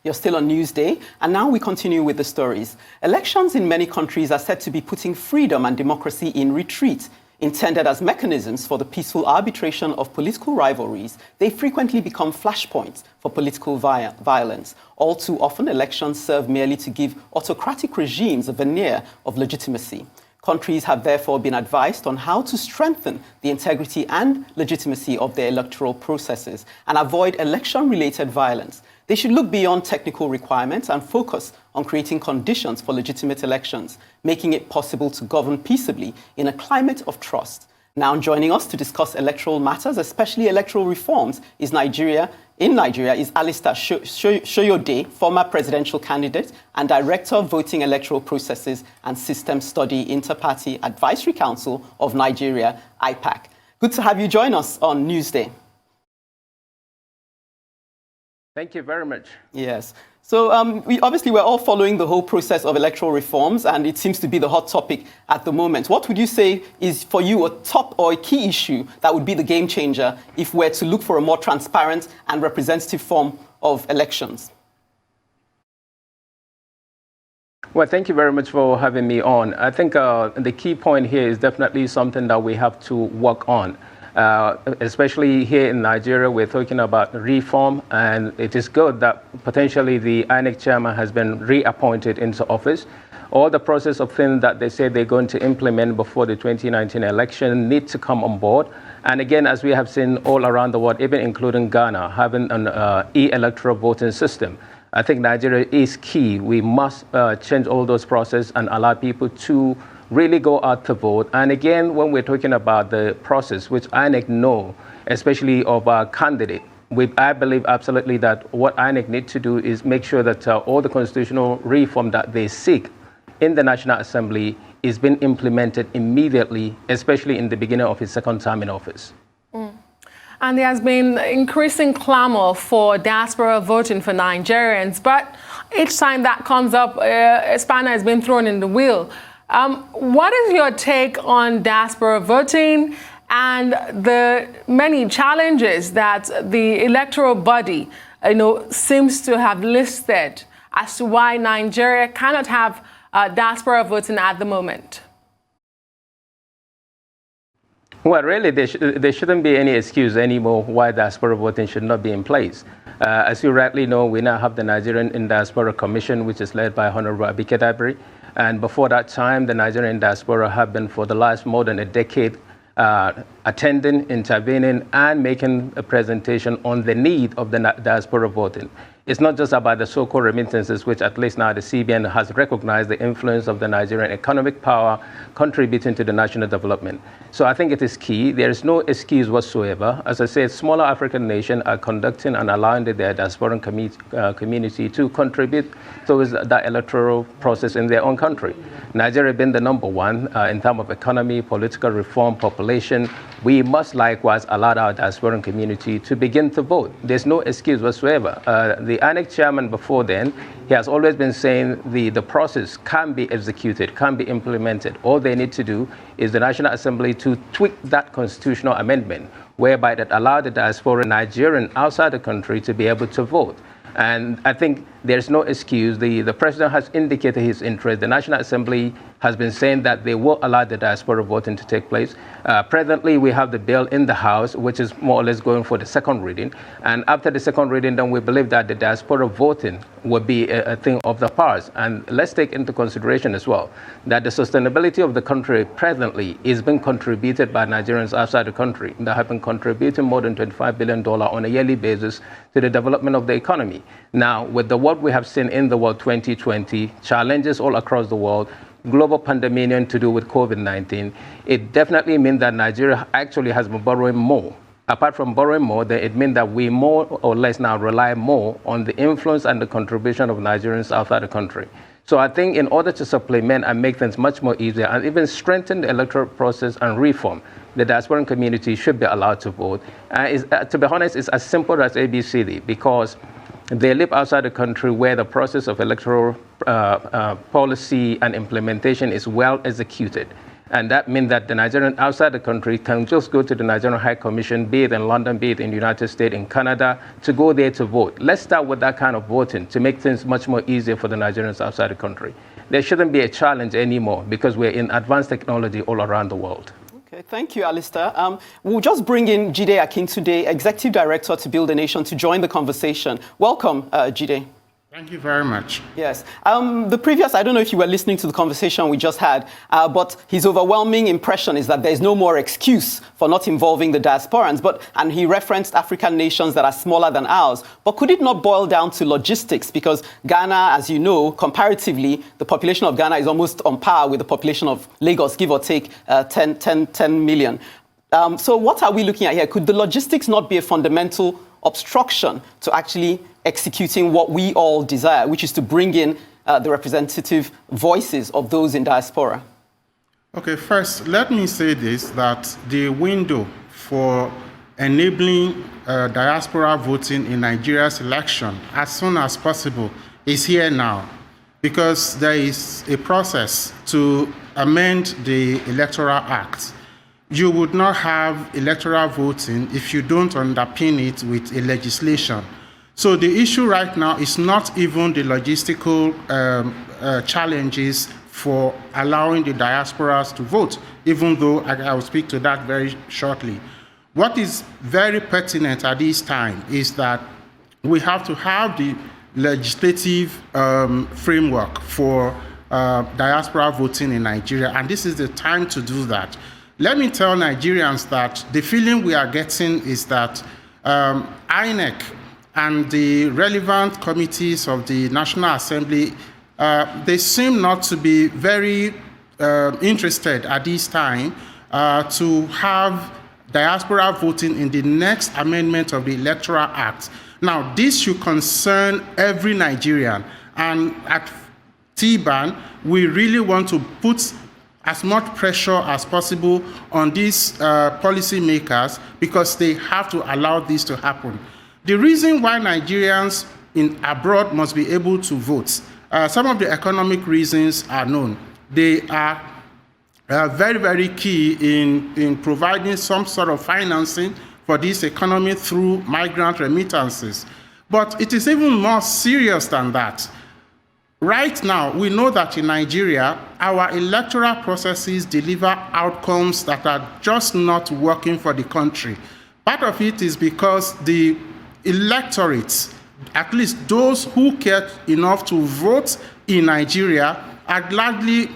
You're still on Newsday, and now we continue with the stories. Elections in many countries are said to be putting freedom and democracy in retreat. Intended as mechanisms for the peaceful arbitration of political rivalries, they frequently become flashpoints for political violence. All too often, elections serve merely to give autocratic regimes a veneer of legitimacy. Countries have therefore been advised on how to strengthen the integrity and legitimacy of their electoral processes and avoid election-related violence. They should look beyond technical requirements and focus on creating conditions for legitimate elections, making it possible to govern peaceably in a climate of trust. Now joining us to discuss electoral matters, especially electoral reforms, is Alistar Soyode, former presidential candidate and director of Voting Electoral Processes and System Study Inter-Party Advisory Council of Nigeria, IPAC. Good to have you join us on Newsday. Thank you very much. Yes. So we're all following the whole process of electoral reforms, and it seems to be the hot topic at the moment. What would you say is for you a top or a key issue that would be the game changer if we're to look for a more transparent and representative form of elections? Well, thank you very much for having me on. I think the key point here is definitely something that we have to work on. Especially here in Nigeria, we're talking about reform, and it is good that potentially the INEC chairman has been reappointed into office. All the process of things that they say they're going to implement before the 2019 election need to come on board. And again, as we have seen all around the world, even including Ghana, having an e-electoral voting system. I think Nigeria is key. We must change all those processes and allow people to really go out to vote. And again, when we're talking about the process, which INEC know, especially of our candidate, I believe absolutely that what INEC need to do is make sure that all the constitutional reform that they seek in the National Assembly is being implemented immediately, especially in the beginning of his second term in office. And there has been increasing clamor for diaspora voting for Nigerians, but each time that comes up, a spanner has been thrown in the wheel. What is your take on diaspora voting and the many challenges that the electoral body, seems to have listed as to why Nigeria cannot have diaspora voting at the moment? Well, really, there shouldn't be any excuse anymore why diaspora voting should not be in place. As you rightly know, we now have the Nigerian Diaspora Commission, which is led by Honorable Abike. And before that time, the Nigerian diaspora have been for the last more than a decade attending, intervening, and making a presentation on the need of the diaspora voting. It's not just about the so-called remittances, which at least now the CBN has recognized the influence of the Nigerian economic power contributing to the national development. So I think it is key. There is no excuse whatsoever. As I said, smaller African nations are conducting and allowing their diaspora community to contribute towards that electoral process in their own country. Nigeria being the number one in terms of economy, political reform, population, we must likewise allow our diaspora community to begin to vote. There's no excuse whatsoever. The INEC chairman before then, he has always been saying the process can be executed, can be implemented. All they need to do is the National Assembly to tweak that constitutional amendment, whereby that allow the diaspora Nigerian outside the country to be able to vote. And I think there's no excuse. The president has indicated his interest. The National Assembly has been saying that they will allow the diaspora voting to take place. Presently, we have the bill in the House, which is more or less going for the second reading. And after the second reading, then we believe that the diaspora voting will be a thing of the past. And let's take into consideration as well that the sustainability of the country presently is being contributed by Nigerians outside the country that have been contributing more than $25 billion on a yearly basis to the development of the economy. Now, with what we have seen in the world 2020, challenges all across the world, global pandemic to do with COVID-19, it definitely means that Nigeria actually has been borrowing more. Apart from borrowing more, then it means that we more or less now rely more on the influence and the contribution of Nigerians outside the country. So I think in order to supplement and make things much more easier and even strengthen the electoral process and reform, the diaspora community should be allowed to vote. To be honest, it's as simple as ABCD, because they live outside the country where the process of electoral policy and implementation is well executed. And that means that the Nigerian outside the country can just go to the Nigerian High Commission, be it in London, be it in the United States, in Canada, to go there to vote. Let's start with that kind of voting to make things much more easier for the Nigerians outside the country. There shouldn't be a challenge anymore because we're in advanced technology all around the world. Okay, thank you, Alistar. We'll just bring in Jide Akintunde, Executive Director to Build a Nation, to join the conversation. Welcome, Jide. Thank you very much. Yes. I don't know if you were listening to the conversation we just had, but his overwhelming impression is that there's no more excuse for not involving the diasporans. And he referenced African nations that are smaller than ours. But could it not boil down to logistics? Because Ghana, as you know, comparatively, the population of Ghana is almost on par with the population of Lagos, give or take 10 million. So what are we looking at here? Could the logistics not be a fundamental obstruction to actually executing what we all desire, which is to bring in the representative voices of those in diaspora? Okay, first, let me say this, that the window for enabling diaspora voting in Nigeria's election as soon as possible is here now, because there is a process to amend the Electoral Act. You would not have electoral voting if you don't underpin it with a legislation. So the issue right now is not even the logistical challenges for allowing the diasporas to vote, even though I will speak to that very shortly. What is very pertinent at this time is that we have to have the legislative framework for diaspora voting in Nigeria, and this is the time to do that. Let me tell Nigerians that the feeling we are getting is that INEC and the relevant committees of the National Assembly, they seem not to be very interested at this time to have diaspora voting in the next amendment of the Electoral Act. Now, this should concern every Nigerian, and at TBAN, we really want to put as much pressure as possible on these policymakers, because they have to allow this to happen. The reason why Nigerians abroad must be able to vote, some of the economic reasons are known. They are very, very key in providing some sort of financing for this economy through migrant remittances. But it is even more serious than that. Right now, we know that in Nigeria, our electoral processes deliver outcomes that are just not working for the country. Part of it is because the electorates, at least those who care enough to vote in Nigeria, are largely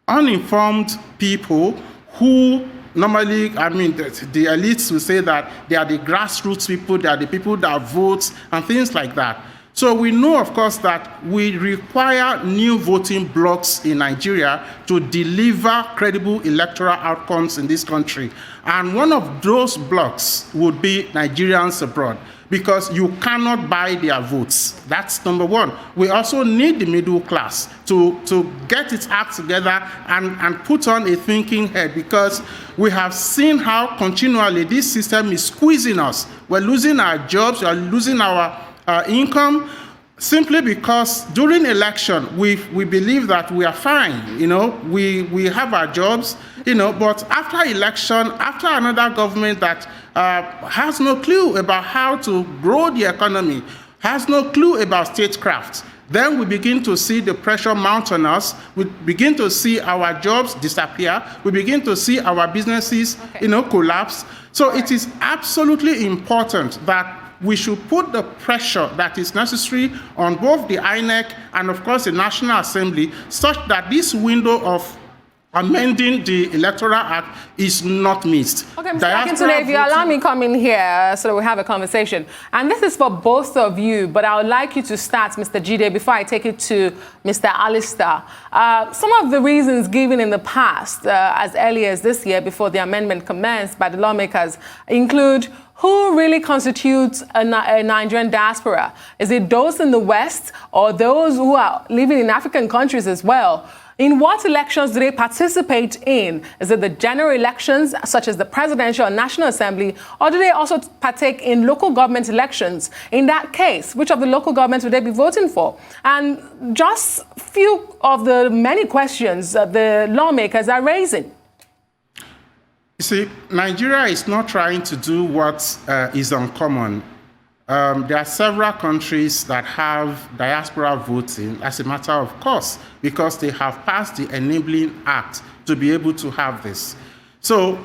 uninformed people who normally, the elites will say that they are the grassroots people, they are the people that vote, and things like that. So we know, of course, that we require new voting blocks in Nigeria to deliver credible electoral outcomes in this country. And one of those blocks would be Nigerians abroad, because you cannot buy their votes. That's number one. We also need the middle class to get its act together and put on a thinking head, because we have seen how continually this system is squeezing us. We're losing our jobs, we're losing our income, simply because during election we believe that we are fine, we have our jobs, but after election, after another government that has no clue about how to grow the economy, has no clue about statecraft, then we begin to see the pressure mount on us. We begin to see our jobs disappear. We begin to see our businesses, collapse. So it is absolutely important that we should put the pressure that is necessary on both the INEC and, of course, the National Assembly, such that this window of amending the Electoral Act is not missed. Okay, Mr. Akintunde, if you allow me come in here so that we have a conversation. And this is for both of you, but I would like you to start, Mr. Jide, before I take it to Mr. Alistar. Some of the reasons given in the past, as early as this year, before the amendment commenced by the lawmakers, include who really constitutes a Nigerian diaspora? Is it those in the West or those who are living in African countries as well? In what elections do they participate in? Is it the general elections, such as the presidential and national assembly, or do they also partake in local government elections? In that case, which of the local governments would they be voting for? And just few of the many questions that the lawmakers are raising. You see, Nigeria is not trying to do what is uncommon. There are several countries that have diaspora voting as a matter of course because they have passed the enabling act to be able to have this. So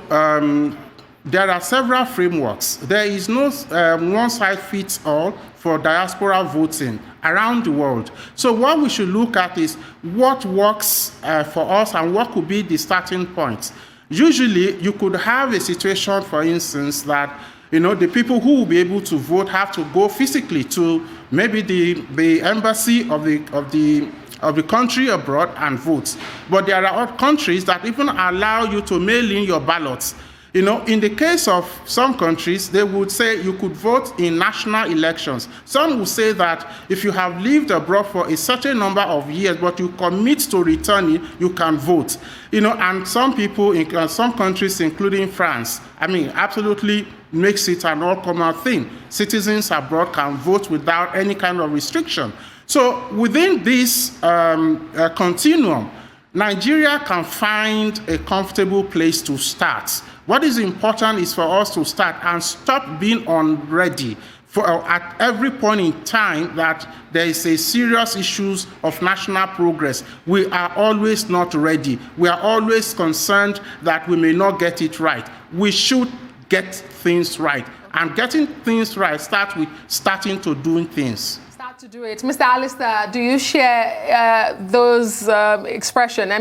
there are several frameworks. There is no one-size-fits-all for diaspora voting around the world. So what we should look at is what works for us and what could be the starting point. Usually, you could have a situation, for instance, that the people who will be able to vote have to go physically to maybe the embassy of the country abroad and vote. But there are other countries that even allow you to mail in your ballots. In the case of some countries, they would say you could vote in national elections. Some will say that if you have lived abroad for a certain number of years, but you commit to returning, you can vote. And some people in some countries, including France, absolutely makes it an all-common thing. Citizens abroad can vote without any kind of restriction. So within this continuum, Nigeria can find a comfortable place to start. What is important is for us to start and stop being unready at every point in time that there is a serious issues of national progress. We are always not ready. We are always concerned that we may not get it right. We should get things right. And getting things right starts with starting to doing things. To do it. Mr. Alistar, do you share those expressions?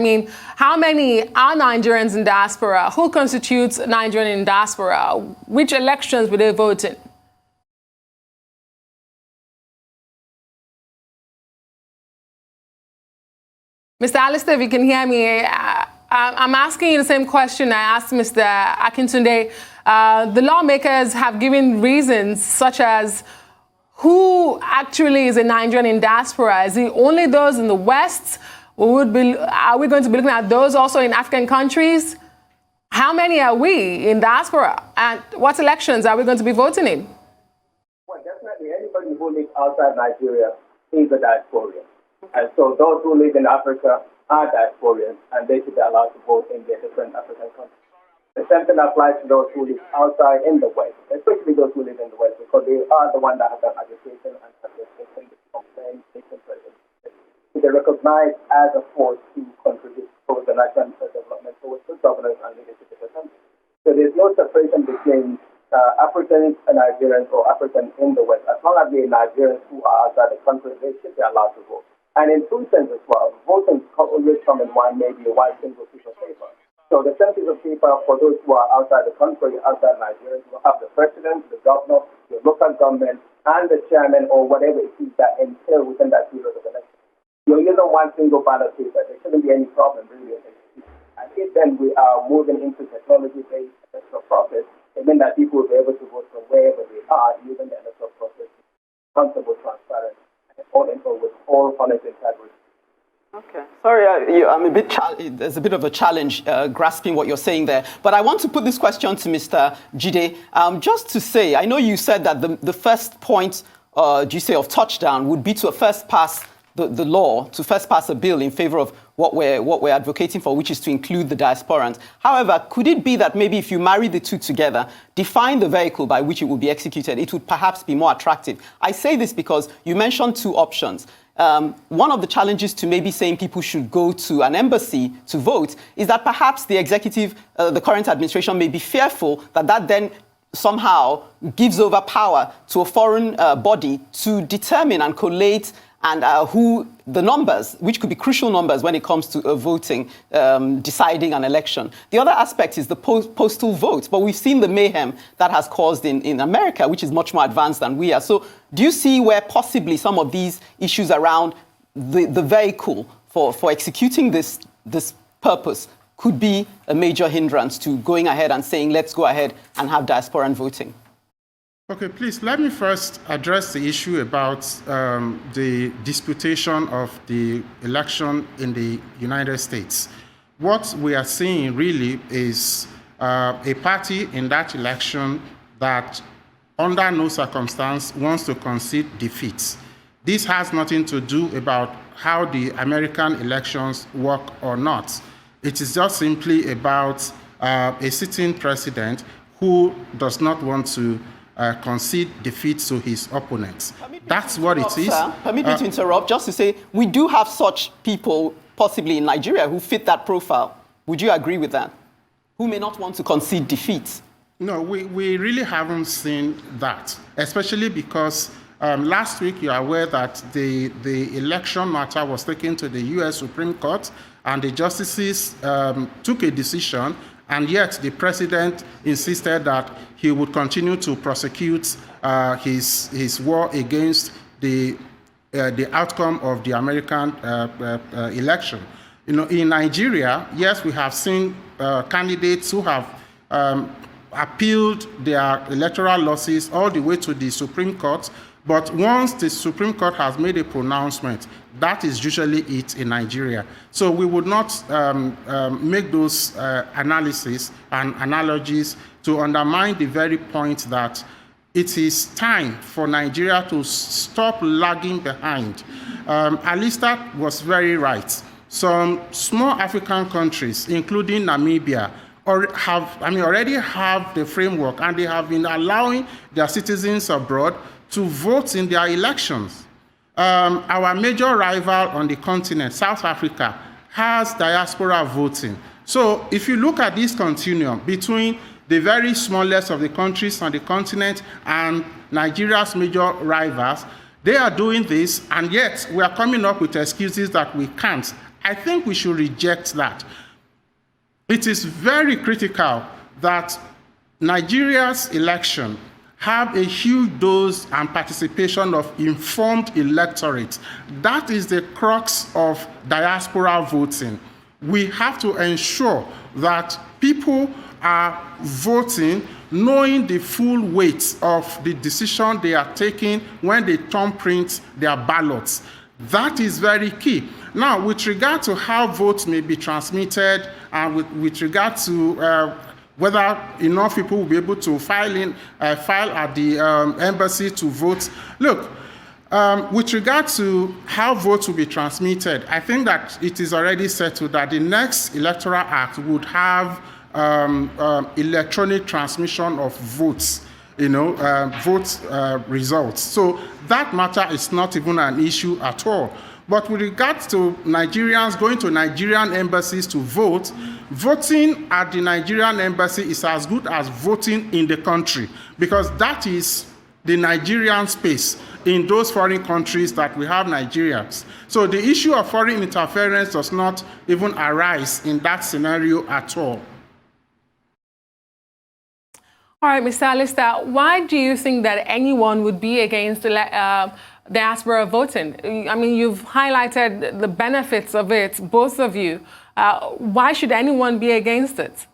How many are Nigerians in diaspora? Who constitutes Nigerian in diaspora? Which elections will they vote in? Mr. Alistar, if you can hear me, I'm asking you the same question I asked Mr. Akintunde. The lawmakers have given reasons such as who actually is a Nigerian in diaspora? Is it only those in the West? Are we going to be looking at those also in African countries? How many are we in diaspora? And what elections are we going to be voting in? Well, definitely anybody who lives outside Nigeria is a diasporian. And so those who live in Africa are diasporians, and they should be allowed to vote in their different African countries. The same thing applies to those who live outside in the West, especially those who live in the West, because they are the ones that have done agitation and participation of the nation president. They recognize as a force to contribute towards the national development, towards good governance and leadership of the country. So there's no separation between Africans and Nigerians or Africans in the West. As long as they are Nigerians who are outside the country, they should be allowed to vote. And in two senses as well, voting always come in one, maybe one single piece of paper. So the census of people for those who are outside the country, outside Nigeria, you have the president, the governor, the local government, and the chairman or whatever it is that entail within that period of election. You're using one single ballot paper. There shouldn't be any problem really. And if then we are moving into technology-based electoral process, it means that people will be able to vote from wherever they are using the electoral process, comfortable, transparent, and all info with all honest integrity. Okay. Sorry, there's a bit of a challenge grasping what you're saying there. But I want to put this question to Mr. Jide. Just to say, I know you said that the first point, of touchdown would be to first pass the law, to first pass a bill in favor of what we're advocating for, which is to include the diasporans. However, could it be that maybe if you marry the two together, define the vehicle by which it will be executed, it would perhaps be more attractive? I say this because you mentioned two options. One of the challenges to maybe saying people should go to an embassy to vote is that perhaps the executive, the current administration may be fearful that then somehow gives over power to a foreign body to determine and collate and who the numbers, which could be crucial numbers when it comes to voting, deciding an election. The other aspect is the postal vote, but we've seen the mayhem that has caused in America, which is much more advanced than we are. So do you see where possibly some of these issues around the vehicle for executing this purpose could be a major hindrance to going ahead and saying, let's go ahead and have diasporan voting? Okay, please let me first address the issue about the disputation of the election in the United States. What we are seeing really is a party in that election that under no circumstance wants to concede defeat. This has nothing to do about how the American elections work or not. It is just simply about a sitting president who does not want to concede defeat to his opponents. That's what it is. Sir, permit me to interrupt just to say we do have such people possibly in Nigeria who fit that profile. Would you agree with that? Who may not want to concede defeat? No, we really haven't seen that, especially because last week you are aware that the election matter was taken to the U.S. Supreme Court and the justices took a decision, and yet the president insisted that he would continue to prosecute his war against the outcome of the American election. You know, in Nigeria, yes, we have seen candidates who have appealed their electoral losses all the way to the Supreme Court. But once the Supreme Court has made a pronouncement, that is usually it in Nigeria. So we would not make those analyses and analogies to undermine the very point that it is time for Nigeria to stop lagging behind. Alistar was very right. Some small African countries, including Namibia, already have the framework, and they have been allowing their citizens abroad to vote in their elections. Our major rival on the continent, South Africa, has diaspora voting. So if you look at this continuum between the very smallest of the countries on the continent and Nigeria's major rivals, they are doing this, and yet we are coming up with excuses that we can't. I think we should reject that. It is very critical that Nigeria's election have a huge dose and participation of informed electorate. That is the crux of diaspora voting. We have to ensure that people are voting knowing the full weight of the decision they are taking when they thumbprint their ballots. That is very key. Now, with regard to how votes may be transmitted and with regard to whether enough people will be able to file at the embassy to vote. Look, with regard to how votes will be transmitted, I think that it is already settled that the next Electoral Act would have electronic transmission of votes, results. So that matter is not even an issue at all. But with regards to Nigerians going to Nigerian embassies to vote, voting at the Nigerian embassy is as good as voting in the country, because that is the Nigerian space in those foreign countries that we have Nigerians. So the issue of foreign interference does not even arise in that scenario at all. All right, Mr. Alistar, why do you think that anyone would be against diaspora voting? I mean, you've highlighted the benefits of it, both of you. Why should anyone be against it?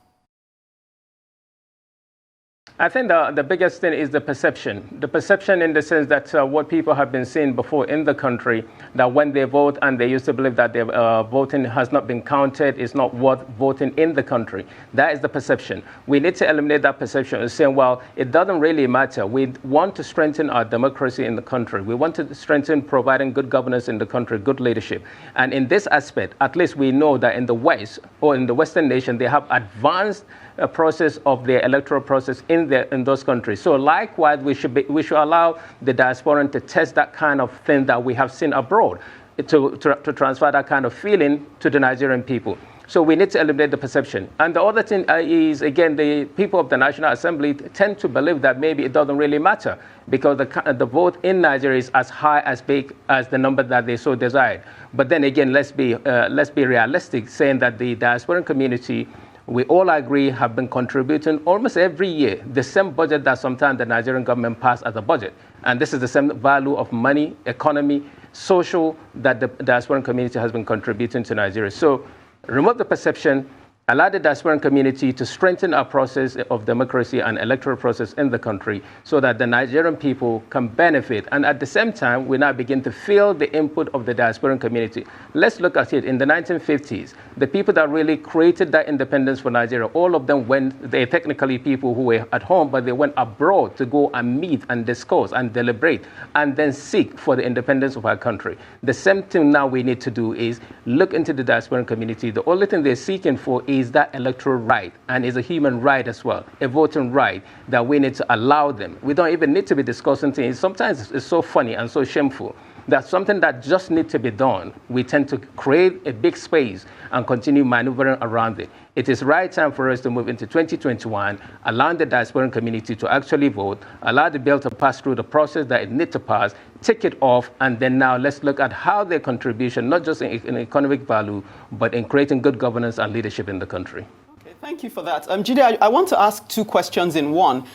I think the biggest thing is the perception. The perception in the sense that what people have been seeing before in the country, that when they vote and they used to believe that their voting has not been counted, is not worth voting in the country. That is the perception. We need to eliminate that perception and saying, well, it doesn't really matter. We want to strengthen our democracy in the country. We want to strengthen providing good governance in the country, good leadership. And in this aspect, at least we know that in the West or in the Western nation, they have advanced a process of the electoral process in those countries. So likewise, we should allow the diasporan to test that kind of thing that we have seen abroad, to transfer that kind of feeling to the Nigerian people. So we need to eliminate the perception. And the other thing is, again, the people of the National Assembly tend to believe that maybe it doesn't really matter because the vote in Nigeria is as high, as big as the number that they so desired. But then again, let's be realistic, saying that the diasporan community, we all agree, have been contributing almost every year the same budget that sometimes the Nigerian government passed as a budget. And this is the same value of money, economy, social that the diasporan community has been contributing to Nigeria. So remove the perception allow the diasporan community to strengthen our process of democracy and electoral process in the country so that the Nigerian people can benefit. And at the same time, we now begin to feel the input of the diasporan community. Let's look at it. In the 1950s, the people that really created that independence for Nigeria, all of them they're technically people who were at home, but they went abroad to go and meet and discuss and deliberate and then seek for the independence of our country. The same thing now we need to do is look into the diasporan community. The only thing they're seeking for is that electoral right, and is a human right as well, a voting right that we need to allow them. We don't even need to be discussing things. Sometimes it's so funny and so shameful that something that just needs to be done, we tend to create a big space and continue maneuvering around it. It is right time for us to move into 2021, allowing the diasporan community to actually vote, allow the bill to pass through the process that it needs to pass, take it off, and then now let's look at how their contribution, not just in economic value, but in creating good governance and leadership in the country. Okay, thank you for that. Jide, I want to ask two questions in one.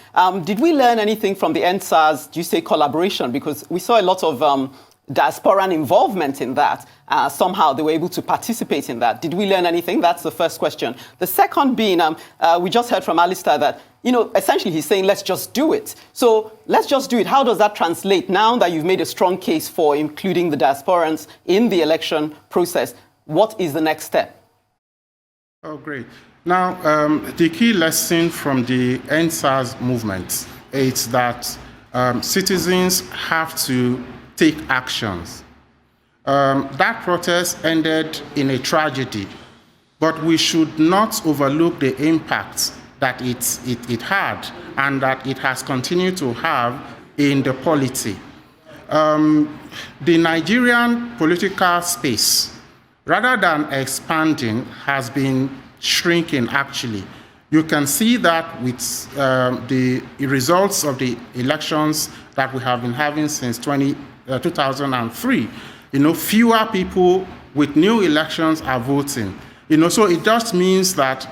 Did we learn anything from the NSAS, do you say collaboration? Because we saw a lot of diasporan involvement in that. Somehow they were able to participate in that. Did we learn anything? That's the first question. The second being, we just heard from Alistar that, essentially he's saying, let's just do it. So let's just do it. How does that translate now that you've made a strong case for including the diasporans in the election process? What is the next step? Oh, great. Now, the key lesson from the NSAS movement is that citizens have to take actions. That protest ended in a tragedy, but we should not overlook the impact that it had and that it has continued to have in the polity. The Nigerian political space, rather than expanding, has been shrinking actually. You can see that with the results of the elections that we have been having since 2003. Fewer people with new elections are voting. So it just means that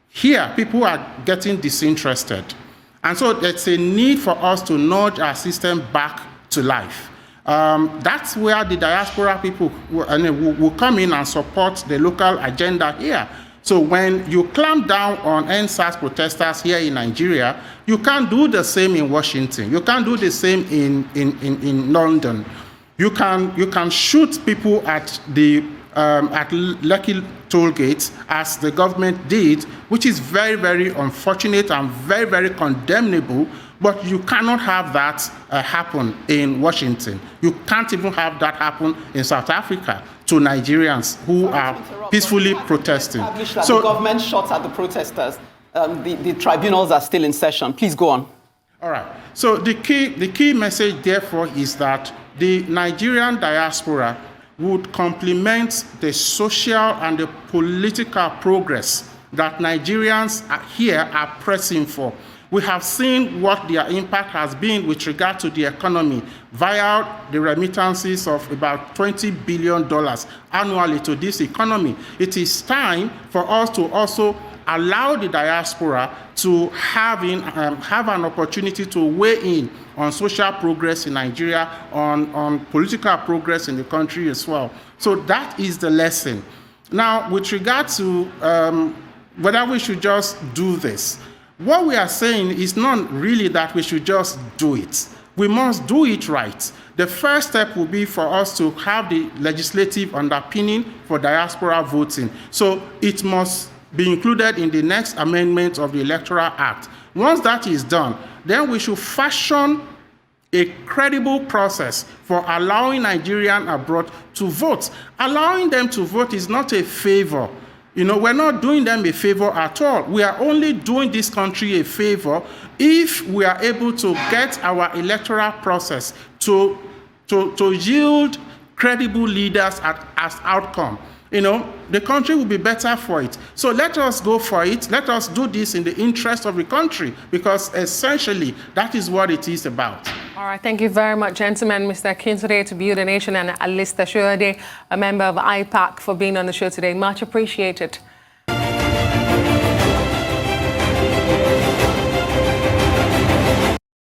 here people are getting disinterested. And so there's a need for us to nudge our system back to life. That's where the diaspora people will come in and support the local agenda here. So when you clamp down on NSAS protesters here in Nigeria, you can't do the same in Washington. You can't do the same in London. You can shoot people at the Lekki toll gates as the government did, which is very, very unfortunate and very, very condemnable. But you cannot have that happen in Washington. You can't even have that happen in South Africa to Nigerians who are peacefully protesting. So the government shot at the protesters. The tribunals are still in session. Please go on. All right. So the key message, therefore, is that the Nigerian diaspora would complement the social and the political progress that Nigerians here are pressing for. We have seen what their impact has been with regard to the economy via the remittances of about $20 billion annually to this economy. It is time for us to also allow the diaspora to have an opportunity to weigh in on social progress in Nigeria, on political progress in the country as well. So that is the lesson. Now, with regard to whether we should just do this, what we are saying is not really that we should just do it. We must do it right. The first step will be for us to have the legislative underpinning for diaspora voting. So it must be included in the next amendment of the Electoral Act. Once that is done, then we should fashion a credible process for allowing Nigerians abroad to vote. Allowing them to vote is not a favor. We're not doing them a favor at all. We are only doing this country a favor if we are able to get our electoral process to yield credible leaders as outcome. The country will be better for it. So let us go for it. Let us do this in the interest of the country, because essentially that is what it is about. All right, thank you very much, gentlemen. Mr. Akintunde to Build a Nation and Alistar Soyode, a member of IPAC, for being on the show today. Much appreciated.